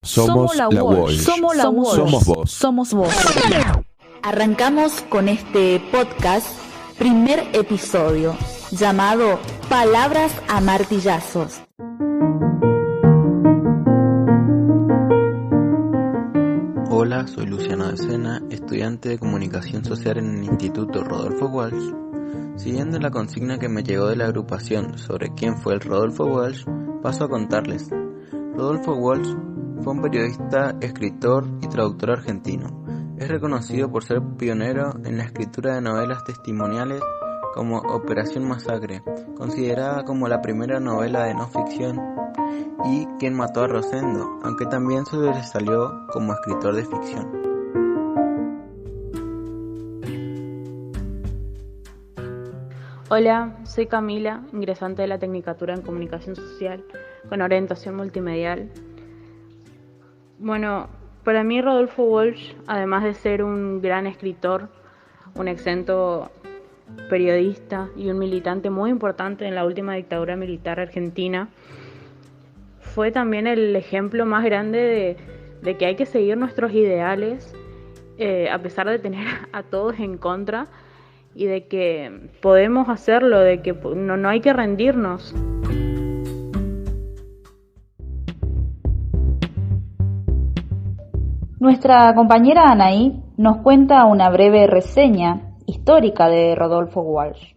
Somos la Walsh. Somos la Walsh. Somos vos. Somos vos. Arrancamos con este podcast, primer episodio, llamado Palabras a Martillazos. Hola, soy Luciano de Sena, estudiante de Comunicación Social en el Instituto Rodolfo Walsh. Siguiendo la consigna que me llegó de la agrupación sobre quién fue el Rodolfo Walsh, paso a contarles. Rodolfo Walsh fue un periodista, escritor y traductor argentino. Es reconocido por ser pionero en la escritura de novelas testimoniales como Operación Masacre, considerada como la primera novela de no ficción, y Quién mató a Rosendo, aunque también sobresalió como escritor de ficción. Hola, soy Camila, ingresante de la Tecnicatura en Comunicación Social con orientación multimedial. Bueno, para mí Rodolfo Walsh, además de ser un gran escritor, un exento periodista y un militante muy importante en la última dictadura militar argentina, fue también el ejemplo más grande de que hay que seguir nuestros ideales a pesar de tener a todos en contra, y de que podemos hacerlo, de que no hay que rendirnos. Nuestra compañera Anaí nos cuenta una breve reseña histórica de Rodolfo Walsh.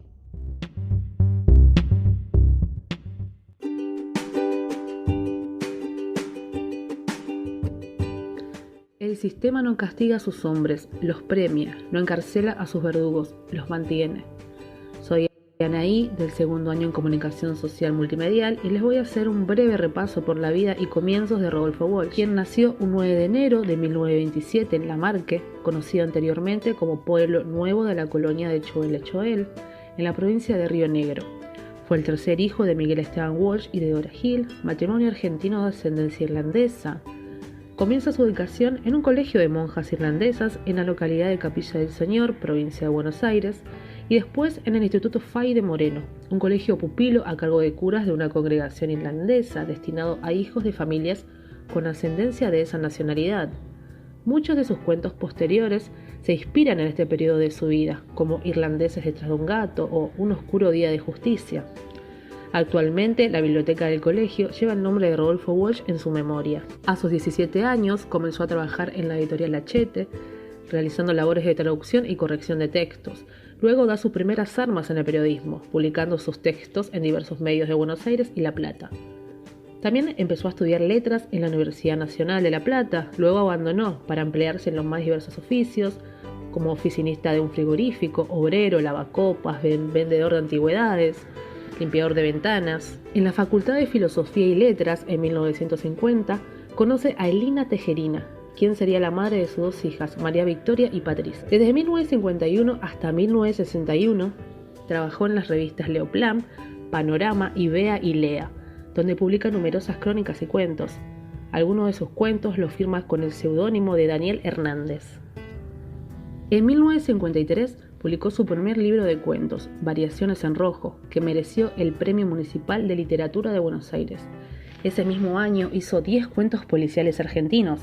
El sistema no castiga a sus hombres, los premia, no encarcela a sus verdugos, los mantiene. Soy Anaí, del segundo año en Comunicación Social Multimedial, y les voy a hacer un breve repaso por la vida y comienzos de Rodolfo Walsh, quien nació un 9 de enero de 1927 en Lamarque, conocido anteriormente como Pueblo Nuevo de la colonia de Choel, en la provincia de Río Negro. Fue el tercer hijo de Miguel Esteban Walsh y de Dora Gil, matrimonio argentino de ascendencia irlandesa. Comienza su educación en un colegio de monjas irlandesas en la localidad de Capilla del Señor, provincia de Buenos Aires, y después en el Instituto Fay de Moreno, un colegio pupilo a cargo de curas de una congregación irlandesa destinado a hijos de familias con ascendencia de esa nacionalidad. Muchos de sus cuentos posteriores se inspiran en este periodo de su vida, como Irlandeses detrás de un gato o Un oscuro día de justicia. Actualmente, la biblioteca del colegio lleva el nombre de Rodolfo Walsh en su memoria. A sus 17 años comenzó a trabajar en la editorial Hachette, realizando labores de traducción y corrección de textos. Luego da sus primeras armas en el periodismo, publicando sus textos en diversos medios de Buenos Aires y La Plata. También empezó a estudiar letras en la Universidad Nacional de La Plata, luego abandonó para emplearse en los más diversos oficios, como oficinista de un frigorífico, obrero, lavacopas, vendedor de antigüedades, limpiador de ventanas. En la Facultad de Filosofía y Letras, en 1950, conoce a Elina Tejerina, quien sería la madre de sus dos hijas, María Victoria y Patricia. Desde 1951 hasta 1961, trabajó en las revistas Leoplam, Panorama, Ibea y Lea, donde publica numerosas crónicas y cuentos. Algunos de sus cuentos los firma con el seudónimo de Daniel Hernández. En 1953, publicó su primer libro de cuentos, Variaciones en Rojo, que mereció el Premio Municipal de Literatura de Buenos Aires. Ese mismo año hizo 10 cuentos policiales argentinos,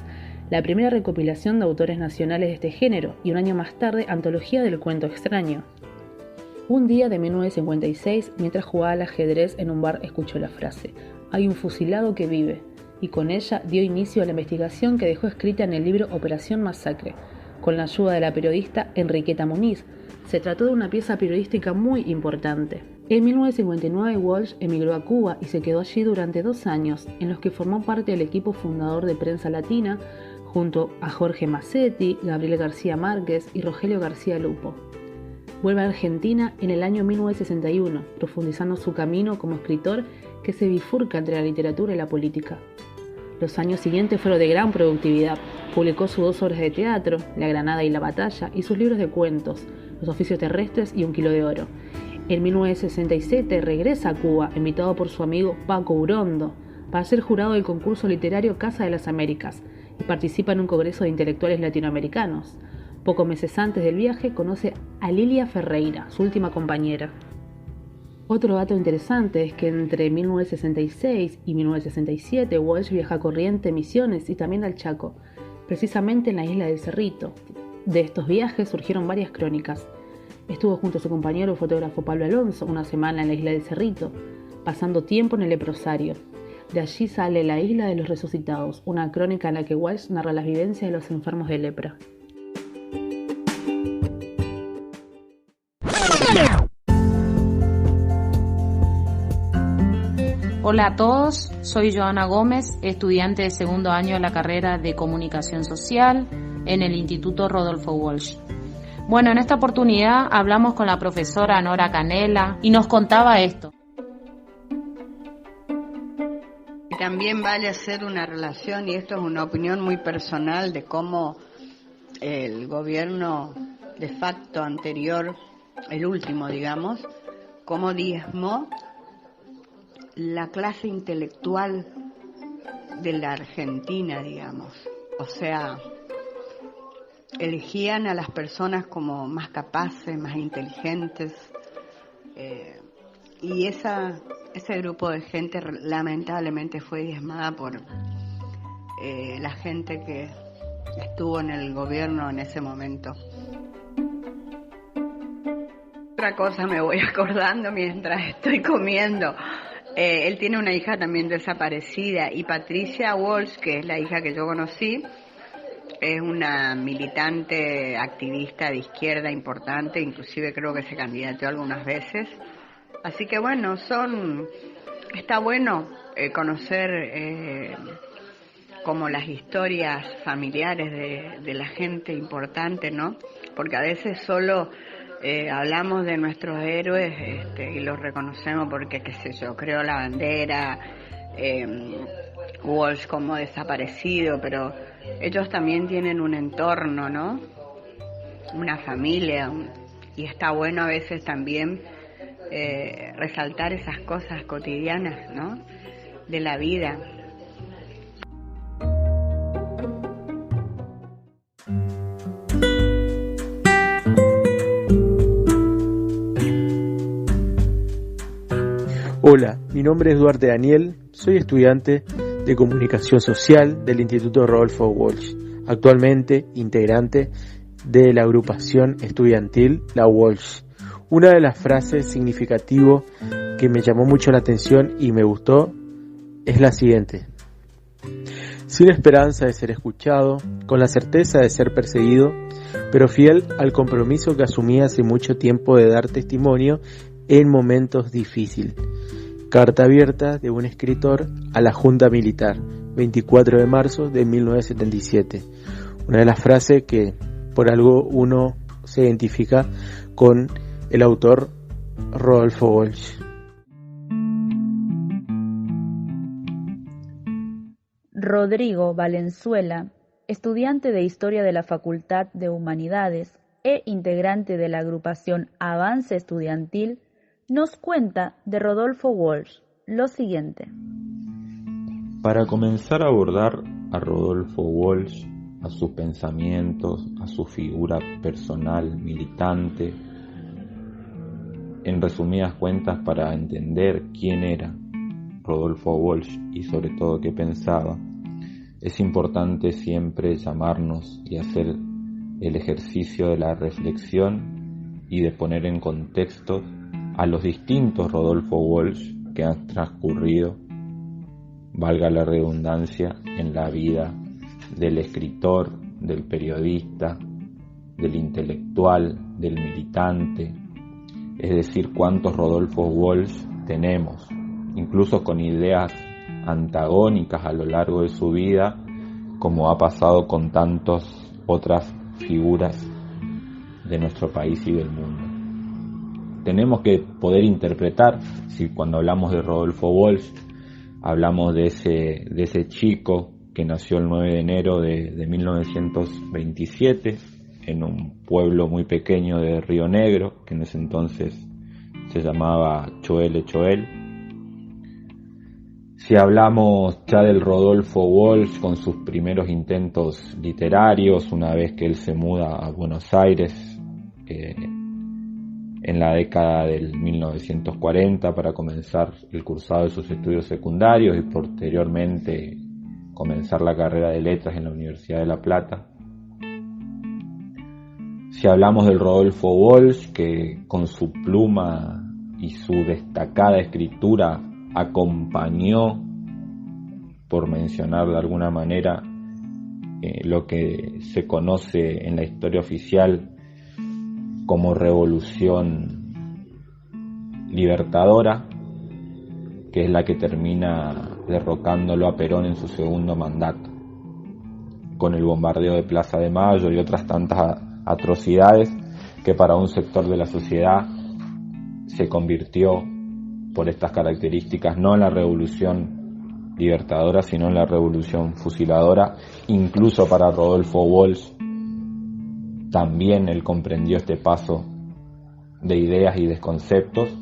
la primera recopilación de autores nacionales de este género, y un año más tarde, Antología del Cuento Extraño. Un día de 1956, mientras jugaba al ajedrez en un bar, escuchó la frase: «Hay un fusilado que vive», y con ella dio inicio a la investigación que dejó escrita en el libro Operación Masacre, con la ayuda de la periodista Enriqueta Muniz. Se trató de una pieza periodística muy importante. En 1959 Walsh emigró a Cuba y se quedó allí durante 2 años, en los que formó parte del equipo fundador de Prensa Latina, junto a Jorge Massetti, Gabriel García Márquez y Rogelio García Lupo. Vuelve a Argentina en el año 1961, profundizando su camino como escritor que se bifurca entre la literatura y la política. Los años siguientes fueron de gran productividad. Publicó sus 2 obras de teatro, La Granada y la Batalla, y sus libros de cuentos, Los oficios terrestres y Un kilo de oro. En 1967 regresa a Cuba, invitado por su amigo Paco Urondo, para ser jurado del concurso literario Casa de las Américas, y participa en un congreso de intelectuales latinoamericanos. Pocos meses antes del viaje conoce a Lilia Ferreira, su última compañera. Otro dato interesante es que entre 1966 y 1967 Walsh viaja a Corrientes, Misiones y también al Chaco, precisamente en la isla del Cerrito. De estos viajes surgieron varias crónicas. Estuvo junto a su compañero el fotógrafo Pablo Alonso una semana en la isla del Cerrito, pasando tiempo en el leprosario. De allí sale La isla de los resucitados, una crónica en la que Walsh narra las vivencias de los enfermos de lepra. Hola a todos, soy Joana Gómez, estudiante de segundo año de la carrera de Comunicación Social en el Instituto Rodolfo Walsh. Bueno, en esta oportunidad hablamos con la profesora Nora Canela y nos contaba esto. También vale hacer una relación, y esto es una opinión muy personal, de cómo el gobierno de facto anterior, el último digamos, cómo diezmó la clase intelectual de la Argentina, digamos. O sea, elegían a las personas como más capaces, más inteligentes, y ese grupo de gente lamentablemente fue diezmada por la gente que estuvo en el gobierno en ese momento. Otra cosa me voy acordando mientras estoy comiendo. Él tiene una hija también desaparecida, y Patricia Walsh, que es la hija que yo conocí, es una militante activista de izquierda importante, inclusive creo que se candidateó algunas veces. Así que bueno, está bueno conocer como las historias familiares de la gente importante, ¿no? Porque a veces solo hablamos de nuestros héroes y los reconocemos porque, qué sé yo, creó la bandera, Walsh como desaparecido, pero ellos también tienen un entorno, ¿no? Una familia, y está bueno a veces también resaltar esas cosas cotidianas, ¿no? De la vida. Hola, mi nombre es Duarte Daniel, soy estudiante de Comunicación Social del Instituto Rodolfo Walsh, actualmente integrante de la agrupación estudiantil La Walsh. Una de las frases significativas que me llamó mucho la atención y me gustó es la siguiente: sin esperanza de ser escuchado, con la certeza de ser perseguido, pero fiel al compromiso que asumí hace mucho tiempo de dar testimonio en momentos difíciles. Carta abierta de un escritor a la Junta Militar, 24 de marzo de 1977. Una de las frases que por algo uno se identifica con el autor Rodolfo Walsh. Rodrigo Valenzuela, estudiante de Historia de la Facultad de Humanidades e integrante de la agrupación Avance Estudiantil, nos cuenta de Rodolfo Walsh lo siguiente. Para comenzar a abordar a Rodolfo Walsh, a sus pensamientos, a su figura personal, militante, en resumidas cuentas, para entender quién era Rodolfo Walsh y sobre todo qué pensaba, es importante siempre llamarnos y hacer el ejercicio de la reflexión y de poner en contexto a los distintos Rodolfo Walsh que han transcurrido, valga la redundancia, en la vida del escritor, del periodista, del intelectual, del militante. Es decir, cuántos Rodolfo Walsh tenemos, incluso con ideas antagónicas a lo largo de su vida, como ha pasado con tantas otras figuras de nuestro país y del mundo. Tenemos que poder interpretar, si cuando hablamos de Rodolfo Walsh, hablamos de ese chico que nació el 9 de enero de 1927 en un pueblo muy pequeño de Río Negro, que en ese entonces se llamaba Choel. Si hablamos ya del Rodolfo Walsh con sus primeros intentos literarios, una vez que él se muda a Buenos Aires, en la década del 1940 para comenzar el cursado de sus estudios secundarios y posteriormente comenzar la carrera de letras en la Universidad de La Plata. Si hablamos del Rodolfo Walsh, que con su pluma y su destacada escritura acompañó, por mencionar de alguna manera, lo que se conoce en la historia oficial como revolución libertadora, que es la que termina derrocándolo a Perón en su segundo mandato, con el bombardeo de Plaza de Mayo y otras tantas atrocidades que para un sector de la sociedad se convirtió por estas características no en la revolución libertadora, sino en la revolución fusiladora. Incluso para Rodolfo Walsh también él comprendió este paso de ideas y de conceptos,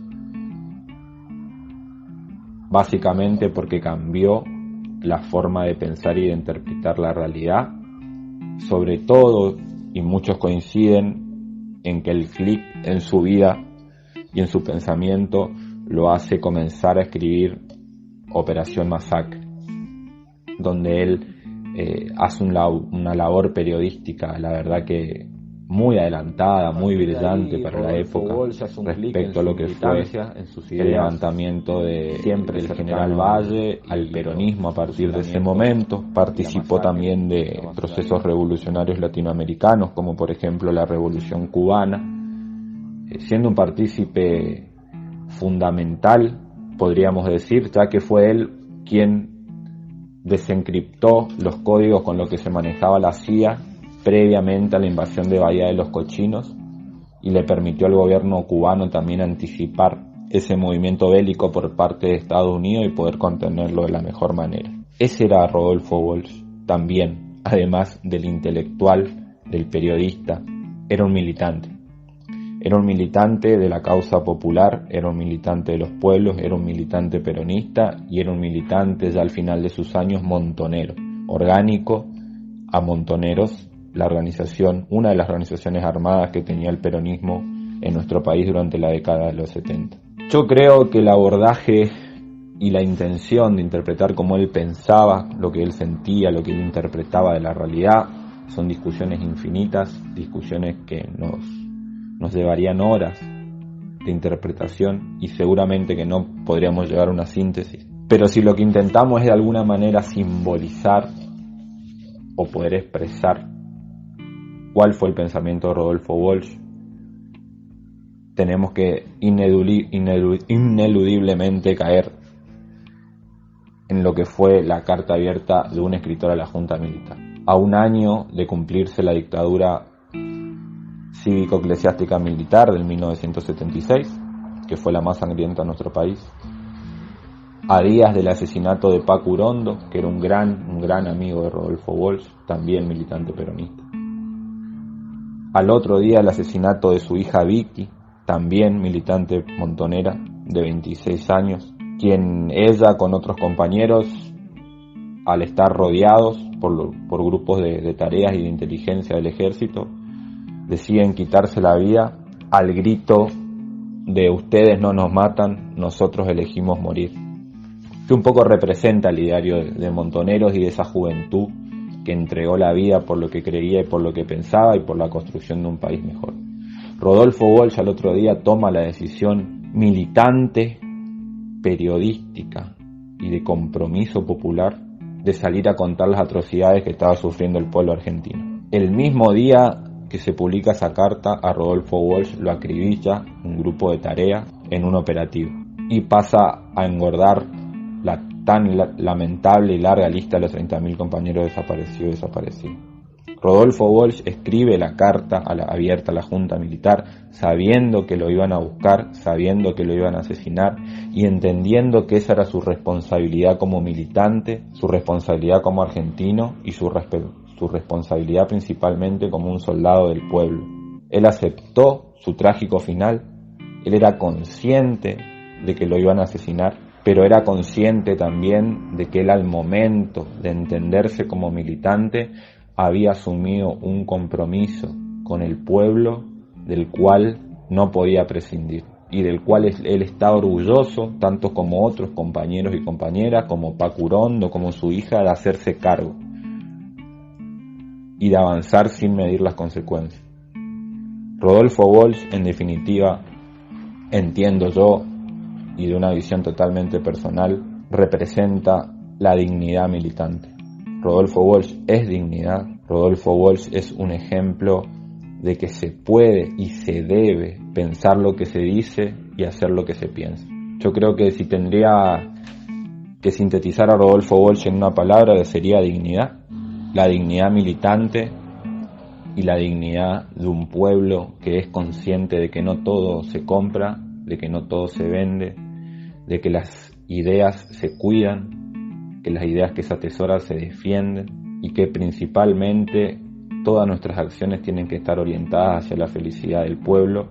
básicamente porque cambió la forma de pensar y de interpretar la realidad, sobre todo, y muchos coinciden en que el clic en su vida y en su pensamiento lo hace comenzar a escribir Operación Masacre, donde él hace una labor periodística, la verdad que muy adelantada, muy brillante para la época respecto a lo que fue el levantamiento del general Valle al peronismo a partir de ese momento. Participó también de procesos revolucionarios latinoamericanos, como por ejemplo la Revolución Cubana, siendo un partícipe fundamental, podríamos decir, ya que fue él quien desencriptó los códigos con los que se manejaba la CIA previamente a la invasión de Bahía de los Cochinos y le permitió al gobierno cubano también anticipar ese movimiento bélico por parte de Estados Unidos y poder contenerlo de la mejor manera. Ese era Rodolfo Walsh también, además del intelectual, del periodista, era un militante. Era un militante de la causa popular, era un militante de los pueblos, era un militante peronista y era un militante ya al final de sus años montonero, orgánico a Montoneros, la organización, una de las organizaciones armadas que tenía el peronismo en nuestro país durante la década de los 70. Yo creo que el abordaje y la intención de interpretar cómo él pensaba, lo que él sentía, lo que él interpretaba de la realidad, son discusiones infinitas, discusiones que nos llevarían horas de interpretación y seguramente que no podríamos llegar a una síntesis. Pero si lo que intentamos es de alguna manera simbolizar o poder expresar cuál fue el pensamiento de Rodolfo Walsh, tenemos que ineludiblemente caer en lo que fue la carta abierta de un escritor a la Junta Militar. A un año de cumplirse la dictadura cívico-eclesiástica militar del 1976, que fue la más sangrienta en nuestro país, a días del asesinato de Paco Urondo, que era un gran amigo de Rodolfo Walsh, también militante peronista. Al otro día el asesinato de su hija Vicky, también militante montonera de 26 años, quien ella con otros compañeros, al estar rodeados por grupos de tareas y de inteligencia del ejército, deciden quitarse la vida al grito de ustedes no nos matan, nosotros elegimos morir, que un poco representa el ideario de Montoneros y de esa juventud que entregó la vida por lo que creía y por lo que pensaba y por la construcción de un país mejor. Rodolfo Walsh al otro día toma la decisión militante, periodística y de compromiso popular de salir a contar las atrocidades que estaba sufriendo el pueblo argentino. El mismo día que se publica esa carta, a Rodolfo Walsh lo acribilla un grupo de tarea en un operativo y pasa a engordar la tan lamentable y larga lista de los 30.000 compañeros desaparecidos y desaparecidos. Rodolfo Walsh escribe la carta abierta a la Junta Militar sabiendo que lo iban a buscar, sabiendo que lo iban a asesinar y entendiendo que esa era su responsabilidad como militante, su responsabilidad como argentino y su responsabilidad principalmente como un soldado del pueblo. Él aceptó su trágico final, él era consciente de que lo iban a asesinar, pero era consciente también de que él al momento de entenderse como militante había asumido un compromiso con el pueblo del cual no podía prescindir y del cual él está orgulloso, tanto como otros compañeros y compañeras, como Paco Urondo, como su hija, de hacerse cargo y de avanzar sin medir las consecuencias. Rodolfo Walsh, en definitiva, entiendo yo, y de una visión totalmente personal, representa la dignidad militante. Rodolfo Walsh es dignidad. Rodolfo Walsh es un ejemplo de que se puede y se debe pensar lo que se dice y hacer lo que se piensa. Yo creo que si tendría que sintetizar a Rodolfo Walsh en una palabra, sería dignidad. La dignidad militante y la dignidad de un pueblo que es consciente de que no todo se compra, de que no todo se vende, de que las ideas se cuidan, que las ideas que se atesoran se defienden y que principalmente todas nuestras acciones tienen que estar orientadas hacia la felicidad del pueblo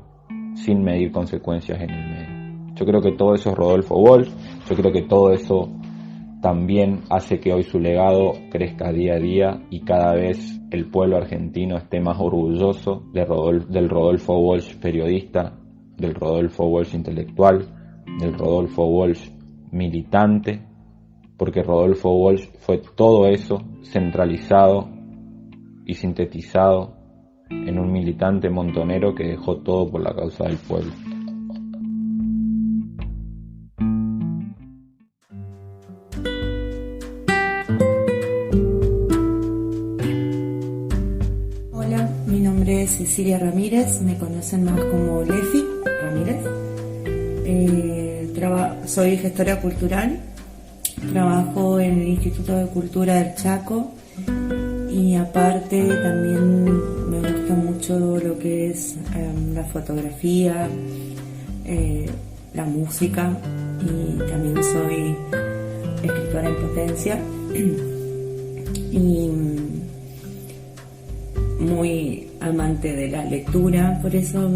sin medir consecuencias en el medio. Yo creo que todo eso es Rodolfo Walsh, yo creo que todo eso también hace que hoy su legado crezca día a día y cada vez el pueblo argentino esté más orgulloso del Rodolfo Walsh periodista, del Rodolfo Walsh intelectual, del Rodolfo Walsh militante, porque Rodolfo Walsh fue todo eso centralizado y sintetizado en un militante montonero que dejó todo por la causa del pueblo. Hola, mi nombre es Cecilia Ramírez, me conocen más como Lefi Ramírez. Soy gestora cultural, trabajo en el Instituto de Cultura del Chaco y aparte también me gusta mucho lo que es la fotografía, la música y también soy escritora en potencia y muy amante de la lectura, por eso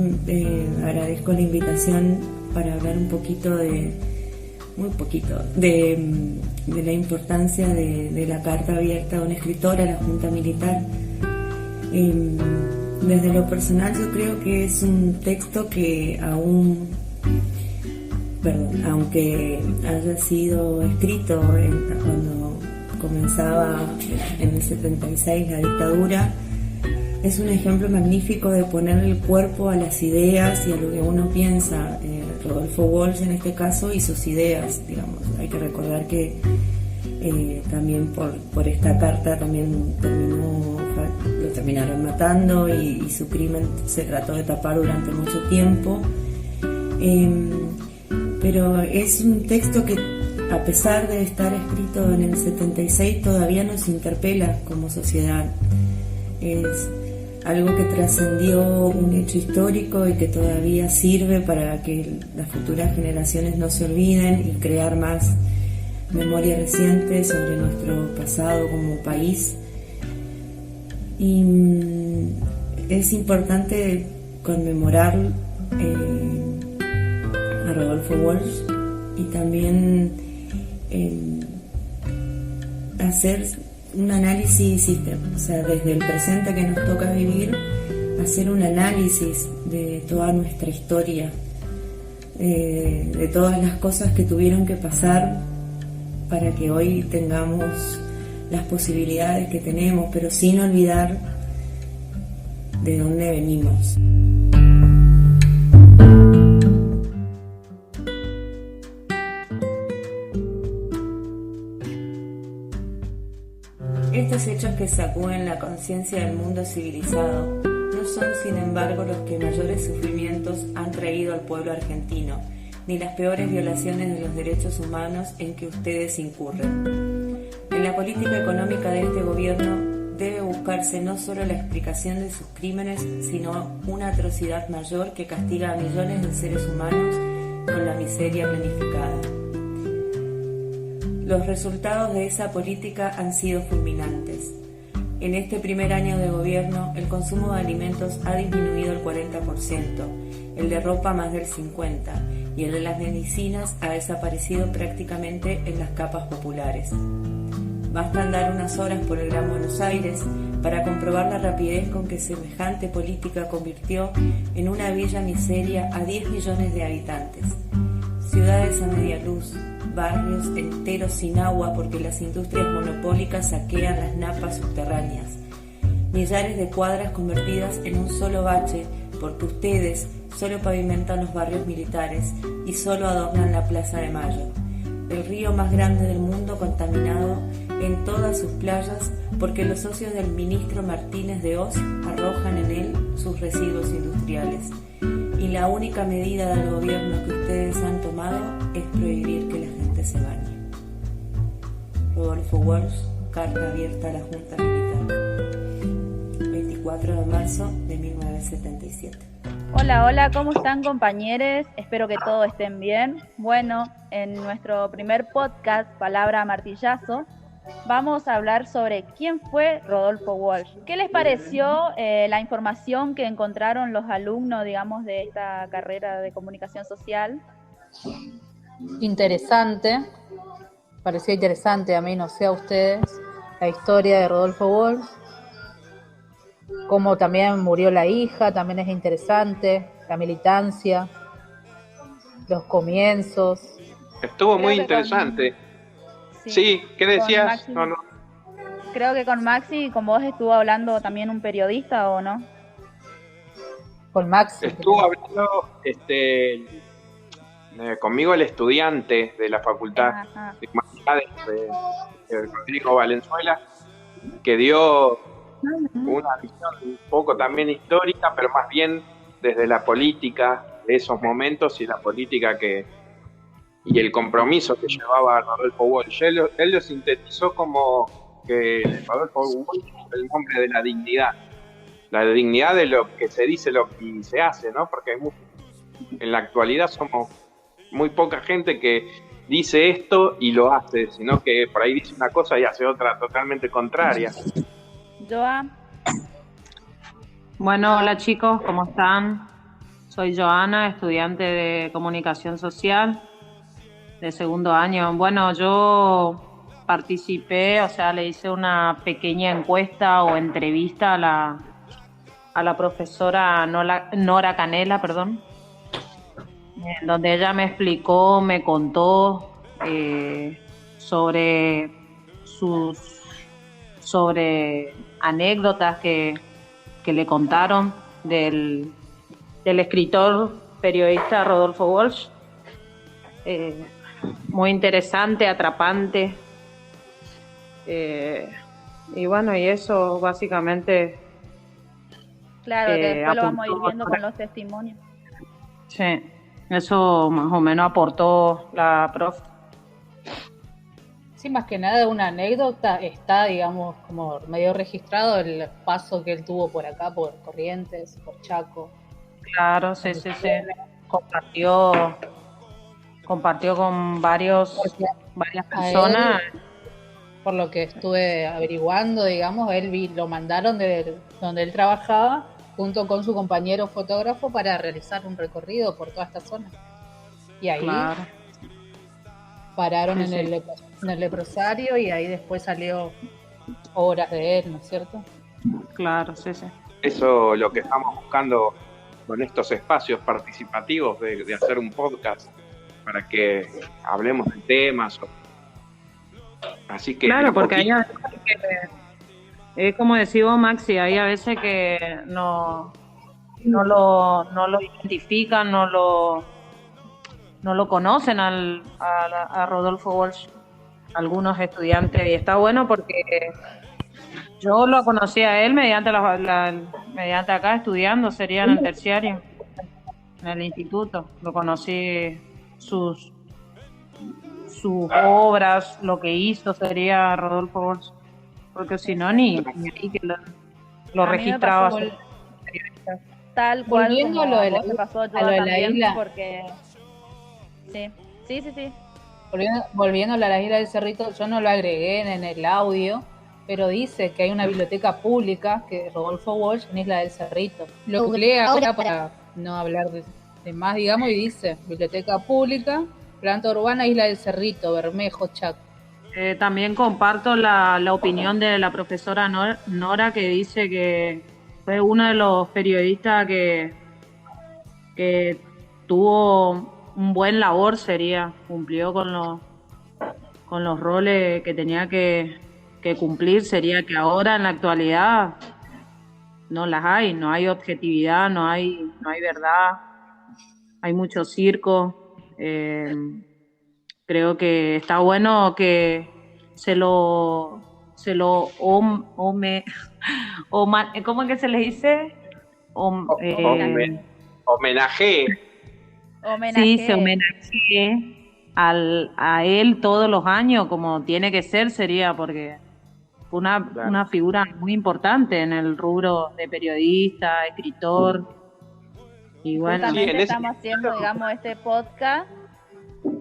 agradezco la invitación para hablar un poquito de la importancia de la carta abierta de un escritor a la Junta Militar. Desde lo personal yo creo que es un texto que aunque haya sido escrito cuando comenzaba en el 76 la dictadura, es un ejemplo magnífico de poner el cuerpo a las ideas y a lo que uno piensa. Rodolfo Walsh en este caso y sus ideas, digamos. Hay que recordar que también por esta carta también lo terminaron matando y su crimen se trató de tapar durante mucho tiempo. Pero es un texto que, a pesar de estar escrito en el 76, todavía nos interpela como sociedad. Es algo que trascendió un hecho histórico y que todavía sirve para que las futuras generaciones no se olviden y crear más memoria reciente sobre nuestro pasado como país. Y es importante conmemorar a Rodolfo Walsh y también hacer un análisis, o sea, desde el presente que nos toca vivir, hacer un análisis de toda nuestra historia, de todas las cosas que tuvieron que pasar para que hoy tengamos las posibilidades que tenemos, pero sin olvidar de dónde venimos. Estos hechos que sacuden la conciencia del mundo civilizado no son, sin embargo, los que mayores sufrimientos han traído al pueblo argentino, ni las peores violaciones de los derechos humanos en que ustedes incurren. En la política económica de este gobierno debe buscarse no solo la explicación de sus crímenes, sino una atrocidad mayor que castiga a millones de seres humanos con la miseria planificada. Los resultados de esa política han sido fulminantes. En este primer año de gobierno, el consumo de alimentos ha disminuido el 40%, el de ropa más del 50%, y el de las medicinas ha desaparecido prácticamente en las capas populares. Basta andar unas horas por el Gran Buenos Aires para comprobar la rapidez con que semejante política convirtió en una bella miseria a 10 millones de habitantes. Ciudades a media luz, barrios enteros sin agua porque las industrias monopólicas saquean las napas subterráneas, millares de cuadras convertidas en un solo bache porque ustedes solo pavimentan los barrios militares y solo adornan la Plaza de Mayo, el río más grande del mundo contaminado en todas sus playas porque los socios del ministro Martínez de Oz arrojan en él sus residuos industriales. Y la única medida del gobierno que ustedes han tomado es prohibir que la gente se bañe. Rodolfo Walsh, carta abierta a la Junta Militar, 24 de marzo de 1977. Hola, ¿cómo están, compañeros? Espero que todos estén bien. Bueno, en nuestro primer podcast, Palabra a Martillazo, vamos a hablar sobre quién fue Rodolfo Walsh. ¿Qué les pareció la información que encontraron los alumnos, digamos, de esta carrera de comunicación social? Interesante, parecía interesante a mí, no sé a ustedes, la historia de Rodolfo Walsh. Cómo también murió la hija, también es interesante, la militancia, los comienzos. Estuvo muy interesante. Sí, ¿qué decías? Maxi, no. Creo que con Maxi y con vos estuvo hablando también un periodista, ¿o no? Con Maxi. Estuvo hablando conmigo el estudiante de la Facultad de Humanidades, de Rodrigo Valenzuela, que dio una visión un poco también histórica, pero más bien desde la política de esos momentos y la política y el compromiso que llevaba Rodolfo Walsh. Él lo sintetizó como que Rodolfo Walsh es el nombre de la dignidad de lo que se dice, lo que se hace, ¿no? Porque en la actualidad somos muy poca gente que dice esto y lo hace, sino que por ahí dice una cosa y hace otra totalmente contraria. Joa. Bueno, hola chicos, ¿cómo están? Soy Joana, estudiante de comunicación social de segundo año. Bueno, yo participé, o sea, le hice una pequeña encuesta o entrevista a la profesora Nora Canela, en donde ella me explicó, me contó sobre anécdotas que le contaron del escritor periodista Rodolfo Walsh. Muy interesante, atrapante. Y bueno, y eso básicamente. Claro, que después lo vamos a ir viendo con los testimonios. Sí, eso más o menos aportó la prof. Sí, más que nada una anécdota, está, digamos, como medio registrado el paso que él tuvo por acá, por Corrientes, por Chaco. Claro, sí. Compartió con varias personas. Por lo que estuve averiguando, digamos, lo mandaron de donde él trabajaba junto con su compañero fotógrafo para realizar un recorrido por toda esta zona. Y ahí pararon en el leprosario y ahí después salió obras de él, ¿no es cierto? Claro, sí. Eso lo que estamos buscando con estos espacios participativos de hacer un podcast para que hablemos de temas. Así que claro, porque hay a veces que, como decís vos, Maxi, hay a veces que no lo identifican, no lo conocen a Rodolfo Walsh, algunos estudiantes, y está bueno porque yo lo conocí a él mediante mediante acá estudiando, sería en el terciario, en el instituto, lo conocí sus obras, lo que hizo sería Rodolfo Walsh, porque si no ni ahí que lo registraba. Tal cual volviendo como a lo de se pasó a la isla, porque sí. Volviendo a la isla del Cerrito, yo no lo agregué en el audio, pero dice que hay una biblioteca pública que es Rodolfo Walsh en Isla del Cerrito. Lo googleé ahora para no hablar de más, digamos, y dice biblioteca pública, planta urbana, Isla del Cerrito, Bermejo, Chaco. También comparto la opinión de la profesora Nora, que dice que fue uno de los periodistas que tuvo un buen labor, cumplió con los roles que tenía que cumplir. Sería que ahora en la actualidad no hay objetividad, no hay verdad, hay mucho circo. Creo que está bueno que ¿cómo es que se le dice? Homenaje. Sí, se homenaje a él todos los años, como tiene que ser, sería, porque fue una figura muy importante en el rubro de periodista, escritor. Y bueno, justamente estamos haciendo, digamos, este podcast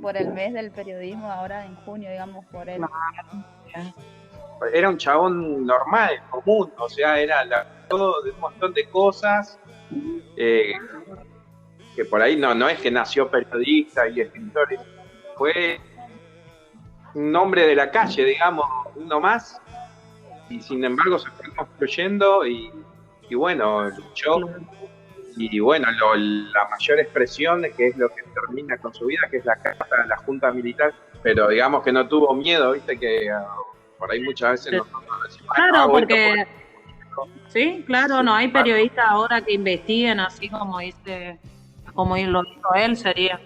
por el mes del periodismo, ahora en junio, digamos, por él. Era un chabón normal, común, o sea, era todo de un montón de cosas que por ahí no es que nació periodista y escritor, fue un hombre de la calle, digamos, uno más, y sin embargo se fue construyendo y bueno, luchó. Y bueno, la mayor expresión, que es lo que termina con su vida, que es la carta de la Junta Militar, pero digamos que no tuvo miedo, viste que por ahí muchas veces nosotros decimos, claro, porque sí, claro, no hay periodistas ahora que investiguen así como lo hizo él, sería.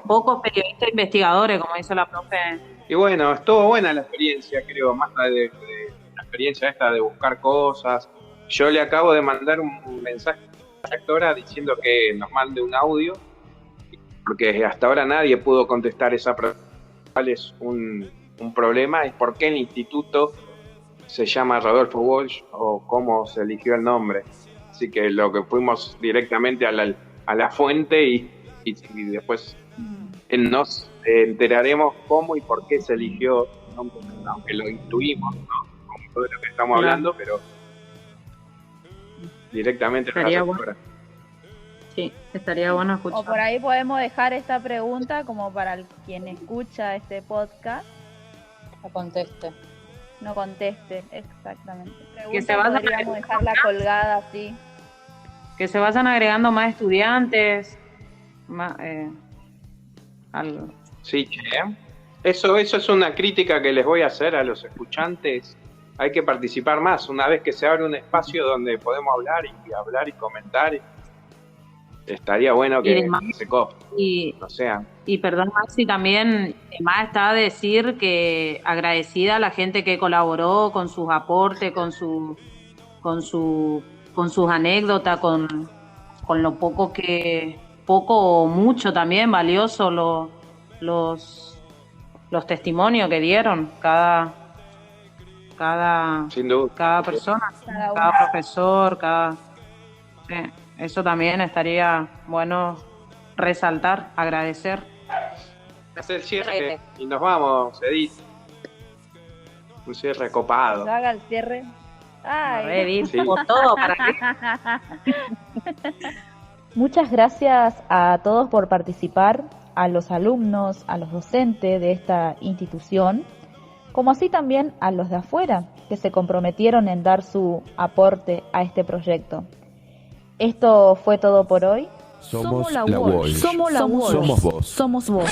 Pocos periodistas investigadores, como dice la profe. Y bueno, estuvo buena la experiencia, creo, más de la experiencia esta de buscar cosas. Yo le acabo de mandar un mensaje a la rectora diciendo que nos mande un audio, porque hasta ahora nadie pudo contestar esa pregunta. ¿Cuál es un problema? Es por qué el instituto se llama Rodolfo Walsh o cómo se eligió el nombre. Así que lo que fuimos directamente a la fuente y después nos enteraremos cómo y por qué se eligió el nombre, aunque lo intuimos, ¿no? Como todo lo que estamos hablando, pero directamente a la rectora. Sí, estaría bueno escuchar. O por ahí podemos dejar esta pregunta como para quien escucha este podcast. No conteste, exactamente. Que se vayan podríamos dejarla colgada así. Que se vayan agregando más estudiantes. Sí, eso es una crítica que les voy a hacer a los escuchantes. Hay que participar más. Una vez que se abre un espacio donde podemos hablar y comentar, estaría bueno que se cope. Y perdón, Maxi, también más está a decir que agradecida a la gente que colaboró con sus aportes, con sus anécdotas, con lo poco o mucho también valioso los testimonios que dieron cada persona, cada profesor, sí, eso también estaría bueno resaltar, agradecer. Hacer el cierre y nos vamos, Edith. Un cierre copado. Que haga el cierre. Ay, sí. Todo para ti. Muchas gracias a todos por participar, a los alumnos, a los docentes de esta institución, como así también a los de afuera que se comprometieron en dar su aporte a este proyecto. Esto fue todo por hoy. Somos la Walsh. Somos vos. Somos vos.